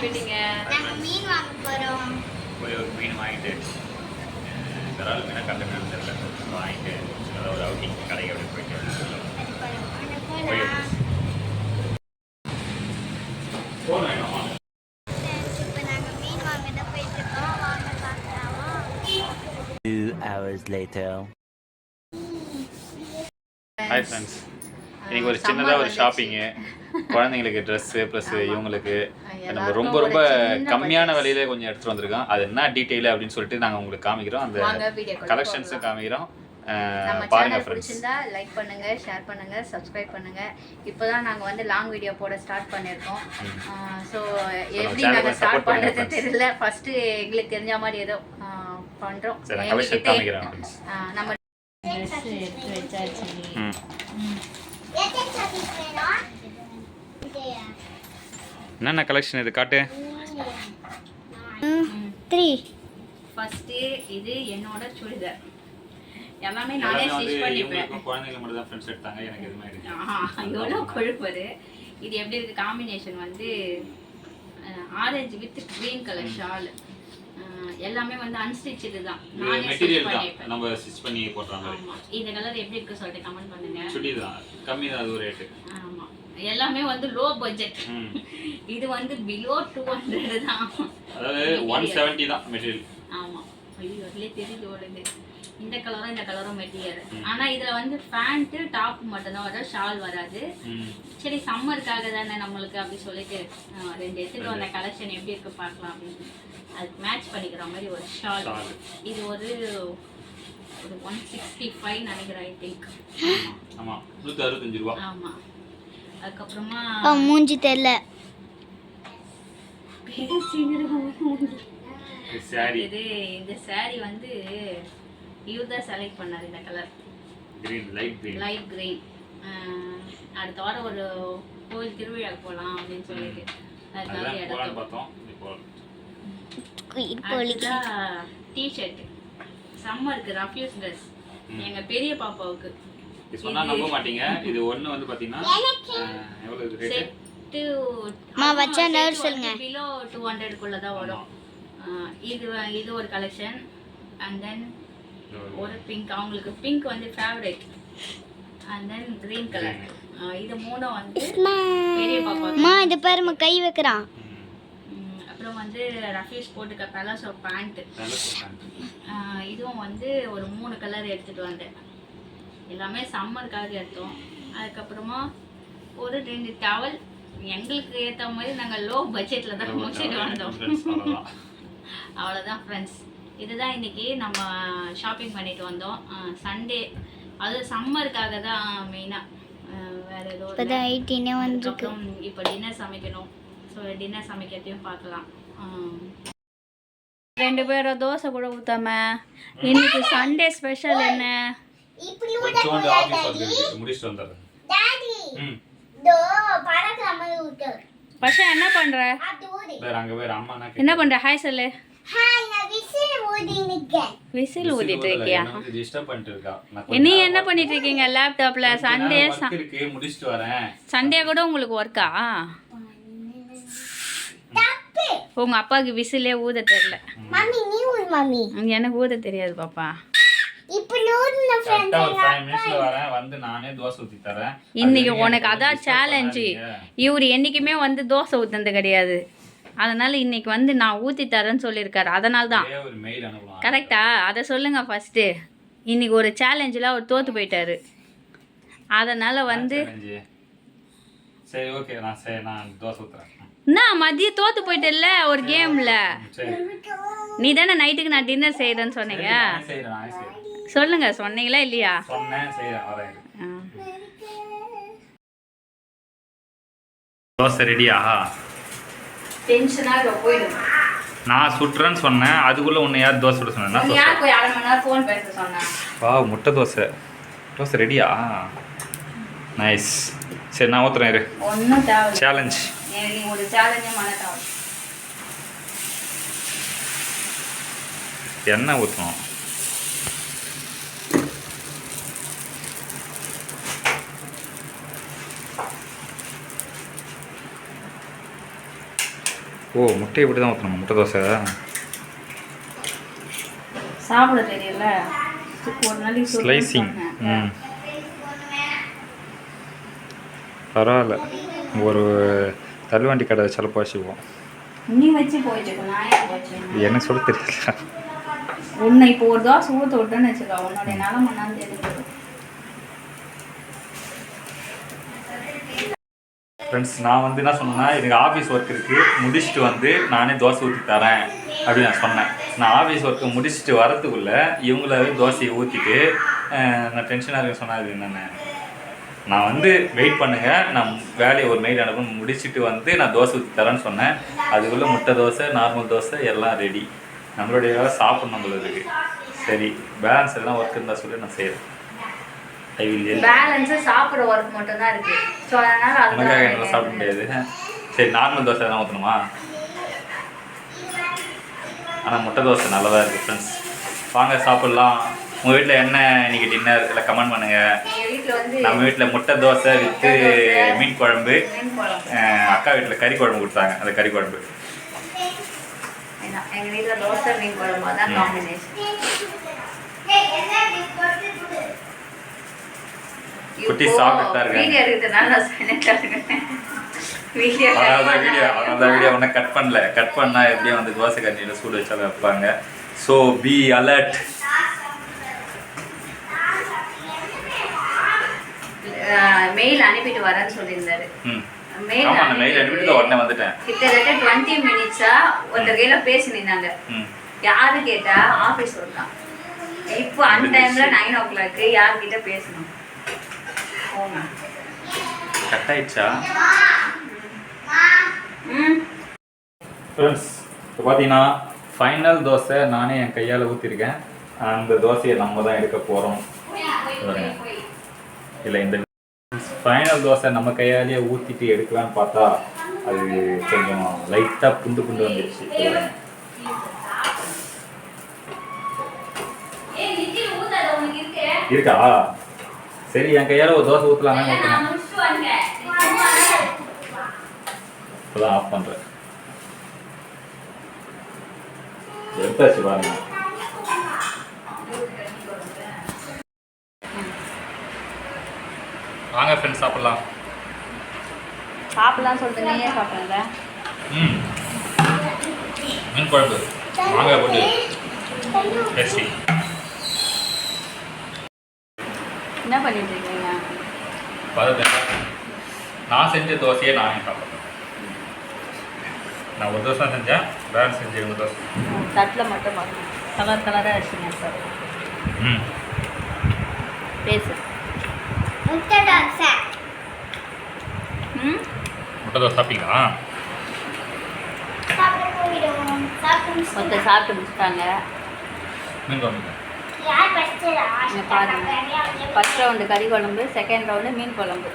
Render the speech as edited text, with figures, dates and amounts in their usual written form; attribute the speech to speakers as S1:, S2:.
S1: கிளம்பிட்டீங்க?
S2: நாங்க மீன் வாங்க போறோம்.
S3: போய் ஒரு மீன் வாங்கிட்டு இறால் மீனை கண்ட மீன் தெரியல வாங்கிட்டு சின்னதாக ஒரு அவுட்டிங் கடைக்கு அப்படி போயிட்டு போகலாம்.
S2: இப்போ நாங்க மீன் வாங்க தான் போயிட்டு இருக்கோம். வாங்க பார்க்கலாமா?
S4: 2 hours later.
S3: ஹாய் ஃப்ரெண்ட்ஸ், இன்றைக்கி ஒரு சின்னதாக ஒரு ஷாப்பிங்கு, குழந்தைங்களுக்கு ட்ரெஸ்ஸு ப்ளஸ் இவங்களுக்கு நம்ம ரொம்ப ரொம்ப கம்மியான விலையில கொஞ்சம் எடுத்துகிட்டு வந்திருக்கோம். அது என்ன டீட்டெயில் அப்படின்னு சொல்லிட்டு நாங்கள் உங்களுக்கு காமிக்கிறோம், அந்த கலெக்ஷன்ஸும் காமிக்கிறோம். பாருங்க ஃப்ரெண்ட்ஸ்,
S1: லைக் பண்ணுங்க, ஷேர் பண்ணுங்க, சப்ஸ்கிரைப் பண்ணுங்க. இப்போதான் நாங்கள் வந்து லாங் வீடியோ போட ஸ்டார்ட் பண்ணியிருக்கோம். ஸோ எப்படி நாங்கள் ஸ்டார்ட் பண்ணுறது தெரியல. ஃபர்ஸ்ட் எங்களுக்கு தெரிஞ்ச மாதிரி ஏதோ பண்ணுறோம். நம்ம எடுத்து வச்சாச்சு.
S3: என்னென்ன கலெக்ஷன் இது காட்டு.
S2: 3
S1: ஃபர்ஸ்ட் இது என்னோட சுடிதார். எல்லாமே நானே ஸ்டிச் பண்ணிப்பேன்.
S3: குழந்தைங்க மட்டும் தான் ஃப்ரெண்ட்ஸ் எடுத்தாங்க, எனக்கு எதுவுமே எடுக்கல.
S1: எவ்வளோ கொழுப்பது. இது எப்படி இருக்கு காம்பினேஷன் வந்து orange with green colour shawl. எல்லாமே வந்து அன்ஸ்டிச்சடு தான், நானே ஸ்டிச் பண்ணிப்பேன்.
S3: நம்ம ஸ்டிச் பண்ணி போடுற மாதிரி.
S1: இந்த கலர் எப்படி இருக்கு சொல்லிட்டு கமெண்ட் பண்ணுங்க.
S3: சுடி தான் கம்மி தான், அது ஒரு ரேட்.
S1: ஆமா, எல்லாமே வந்து லோ பட்ஜெட். இது வந்து பிலோ 200 தான்,
S3: அதாவது 170 தான் மெட்டீரியல்.
S1: ஆமா, ஐயோ அதுலயே தெரியுது ஓடுது. இந்த கலரும் மெட்டீரியல். ஆனா இதுல வந்து பேண்ட் டாப் மட்டும் தான் வரும், ஷால் வராது. சரி சம்மருக்காக தானே நம்மளுக்கு அப்படி சொல்லிட்டு 2 எடுத்துட்டு வந்த கலெக்ஷன் எப்படி இருக்கு பார்க்கலாம் அப்படின்னு. அதுக்கு மேட்ச் பண்ணிக்கிற மாதிரி ஒரு ஷால். இது ஒரு 165 நினைக்கிறேன், ஐ திங்க்.
S3: ஆமா, 165 ரூபாய்.
S1: ஆமா. அதுக்கப்புறமா
S2: மூஞ்சி தெரியல.
S1: இந்த சாரி வந்து இவர் தான் செலக்ட் பண்ணாரு. இந்த கலர் லைட் கிரீன். அடுத்த வாரம் ஒரு கோயில் திருவிழாக்கு போகலாம் அப்படின்னு சொல்லிட்டு அதுக்காக எடுத்தோம். டிஷர்ட் சம்மருக்கு ரஃப்யூஸ் ட்ரெஸ் எங்க பெரிய பாப்பாவுக்கு.
S3: சொன்னா நம்ப மாட்டீங்க, இது ஒண்ணு வந்து பாத்தீங்கன்னா எவ்வளவு இது ரேட்?
S2: வச்சா நர்ஸ் சொல்லுங்க.
S1: பிலோ 200 குள்ள தான் வரும். இது ஒரு கலெக்ஷன். அண்ட் தென் ஒரு பிங்க், அவங்களுக்கு பிங்க் வந்து favourite. And then green colour. இது மூணும் வந்து பெரிய பாப்பா.
S2: இது பாருமா கை வைக்கறான்.
S1: அப்புறம் வந்து ரஃபீஸ் போட்டுக்க பலாசோ பேண்ட். இதுவும் வந்து ஒரு 3 கலர் எடுத்துட்டு வந்தேன். எல்லாமே சம்மருக்காக எடுத்தோம். அதுக்கப்புறமா ஒரு 2 டவல். எங்களுக்கு ஏற்ற மாதிரி நாங்கள் லோ பட்ஜெட்ல தான் முடிச்சுட்டு வந்தோம். அவ்வளோதான் ஃப்ரெண்ட்ஸ். இதுதான் இன்னைக்கு நம்ம ஷாப்பிங் பண்ணிட்டு வந்தோம். சண்டே, அது சம்மருக்காக தான் மெயினாக. வேற ஏதோ இப்போ டின்னர் சமைக்கணும். ஸோ டின்னர் சமைக்கிறதையும் பார்க்கலாம். 2 பேரும் தோசை கூட ஊத்தாம இன்னைக்கு சண்டே ஸ்பெஷல் என்ன? பஷா என்ன பண்ற? என்ன பண்ற? ஹாய் சொல்லு. விசில் ஊதிட்டு இருக்கியா? நீ என்ன பண்ணிட்டு இருக்கீங்க லேப்டாப்ல? சண்டே சண்டே கூட உங்களுக்கு ஒர்க்கா? உங்க அப்பாவுக்கு விசிலே ஊத தெரியல. எனக்கு ஊத தெரியாது பாப்பா. இன்னைக்கு உனக்கு அதான் சேலஞ்சு. இவரு என்னைக்குமே வந்து தோசை ஊத்துனது கிடையாது. அதனால இன்னைக்கு வந்து நான் ஊத்தி தரேன்னு சொல்லியிருக்காரு. அதனால தான். கரெக்டா? அதை சொல்லுங்க ஃபர்ஸ்ட். இன்னைக்கு ஒரு சேலஞ்சில் அவர் தோத்து போயிட்டாரு. அதனால வந்து நான் மதியம் தோத்து போயிட்டேல்ல ஒரு கேம்ல. நீ தானே நைட்டுக்கு நான் டின்னர் செய்யறேன்னு சொன்னீங்க. சொல்லுங்க, சொன்னீங்களா இல்லையா?
S3: தோசை ரெடியா?
S1: டென்ஷனாக போயிடும்.
S3: நான் சுட்டுறேன்னு சொன்னேன், அதுக்குள்ள உன்னை யார் தோசை சுட சொன்னா?
S1: யார் போய் 1/2 மணி நேரம் ஃபோன் பேச சொன்னா?
S3: வா, முட்டை தோசை. தோசை ரெடியா? நைஸ். சரி, நான் ஊத்துறேன் இரு.
S1: ஒன்றும் தேவை.
S3: சேலஞ்ச்.
S1: எனக்கு ஒரு சேலஞ்சே மன தேவை.
S3: எண்ணெய் ஊற்றணும். ஓ முட்டை இப்படி தான் ஊற்றணும் முட்டை தோசை.
S1: சாப்பிட தெரியல ஒரு நாளைக்கு
S3: ஸ்லைசிங். ம் பரவாயில்ல. ஒரு தள்ளுவண்டி கடை வச்சாலும் வச்சுக்குவோம்.
S1: நீ வச்சு போயிட்டு நான் ஏன் போச்சு
S3: எனக்கு சொல்ல தெரியல.
S1: உன்னை இப்போ ஒரு தோசை ஊற்ற விட்டேன்னு வச்சுக்கோ உன்னுடைய நிலமை நான் தெரிஞ்சுக்கோ.
S3: ஃப்ரெண்ட்ஸ் நான் வந்து என்ன சொன்னேன்னா எனக்கு ஆஃபீஸ் ஒர்க் இருக்குது, முடிச்சுட்டு வந்து நானே தோசை ஊற்றி தரேன் அப்படின்னு நான் சொன்னேன். நான் ஆஃபீஸ் ஒர்க்கை முடிச்சுட்டு வரதுக்குள்ளே இவங்களாவே தோசையை ஊற்றிட்டு நான் டென்ஷனாக இருக்க சொன்னது என்னென்ன, நான் வந்து வெயிட் பண்ணுங்கள், நான் வேலையை ஒரு மெயில் அனுப்பணும், முடிச்சுட்டு வந்து நான் தோசை ஊற்றி தரேன்னு சொன்னேன். அதுக்குள்ளே முட்டை தோசை நார்மல் தோசை எல்லாம் ரெடி. நம்மளுடைய வேலை சாப்பிடணும் நம்மளுக்கு. சரி பேலன்ஸ் எல்லாம் ஒர்க் இருந்தால் சொல்லி நான் செய்கிறேன். ஐ வில்
S1: பேலன்ஸ் சாப்பிட்ற ஒர்க் மட்டும் தான் இருக்கு. ஸோ அதனால
S3: அதுக்காக என்னால் சாப்பிட முடியாது. சரி நார்மல் தோசை தான் ஊற்றணுமா? ஆனால் முட்டை தோசை நல்லதாக இருக்குது ஃப்ரெண்ட்ஸ். வாங்க சாப்பிட்லாம். உங்கள் வீட்டில் என்ன இன்னைக்கு டின்னர் இல்லை கமெண்ட் பண்ணுங்கள்.
S1: வீட்டில் வந்து
S3: நம்ம வீட்டில் முட்டை தோசை வித்து மீன் குழம்பு, அக்கா வீட்டில் கறி குழம்பு கொடுத்தாங்க. அந்த கறி குழம்பு
S1: எங்கள் வீட்டில் தோசை மீன் குழம்பு தான் காம்பினேஷன்.
S3: குட்டி சாப்பிட்டு தான் இருக்காங்க.
S1: வீடியோ எடுக்கிறதுனால நான் சைலண்டாக இருக்கேன். வீடியோ
S3: வீடியோ ஒன்றும் கட் பண்ணல. கட் பண்ணால் எப்படியும் வந்து தோசை கட்டியில் சூடு வச்சாலும் வைப்பாங்க. So be alert.
S1: மெயில் அனுப்பிட்டு வரேன்னு சொல்லியிருந்தாரு. மெயில்
S3: அனுப்பிட்டு உடனே வந்துட்டேன்.
S1: கிட்டத்தட்ட 20 மினிட்ஸா ஒருத்தர் கையில பேசினாங்க. யாரு கேட்டா ஆஃபீஸ் ஒர்க் தான். இப்போ அந்த டைம்ல 9 o'clock யார்கிட்ட பேசணும்?
S3: கட் ஆயிடுச்சா? ஃப்ரெண்ட்ஸ் இப்போ பார்த்தீங்கன்னா ஃபைனல் தோசை நானே என் கையால் ஊற்றிருக்கேன். அந்த தோசையை நம்ம தான் எடுக்க போகிறோம். இல்லை இந்த ஃபைனல் தோசை நம்ம கையாலேயே ஊற்றிட்டு எடுக்கலான்னு பார்த்தா அது கொஞ்சம் லைட்டாக புண்டு புண்டு வந்துடுச்சு. இருக்கா? சரி என் கையால் ஒரு தோசை ஊற்றலாமே ஊற்றணும். இப்போதான் ஆஃப் பண்ணுறேன். எடுத்தாச்சு பாருங்க. வாங்க ஃப்ரெண்ட்ஸ் சாப்பிடலாம்.
S1: சாப்பிடலாம் சொல்லிட்டு நீயே சாப்பிட்றல.
S3: மீன் குழம்பு மாங்காய் போட்டு டேஸ்டி.
S1: என்ன பண்ணிட்டு இருக்கீங்க?
S3: நான் செஞ்ச தோசையை நானே சாப்பிட்றேன். நான் ஒரு தோசை செஞ்சேன், வேறு செஞ்சு ஒரு தோசை
S1: தட்டில் மட்டும் பார்க்கணும். கலர் கலராக வச்சுங்க சார். பேசு.
S2: முட்டை தோசை.
S3: முட்டை தோசை சாப்பிட்டீங்களா?
S2: சாப்பிட போயிடுவோம்.
S1: ஒருத்தர் சாப்பிட்டு முடிச்சிட்டாங்க.
S3: மீன் குழம்பு
S2: யார் ஃபர்ஸ்ட்?
S1: பாருங்க, ஃபர்ஸ்ட் ரவுண்டு கறி குழம்பு, செகண்ட் ரவுண்டு மீன் குழம்பு.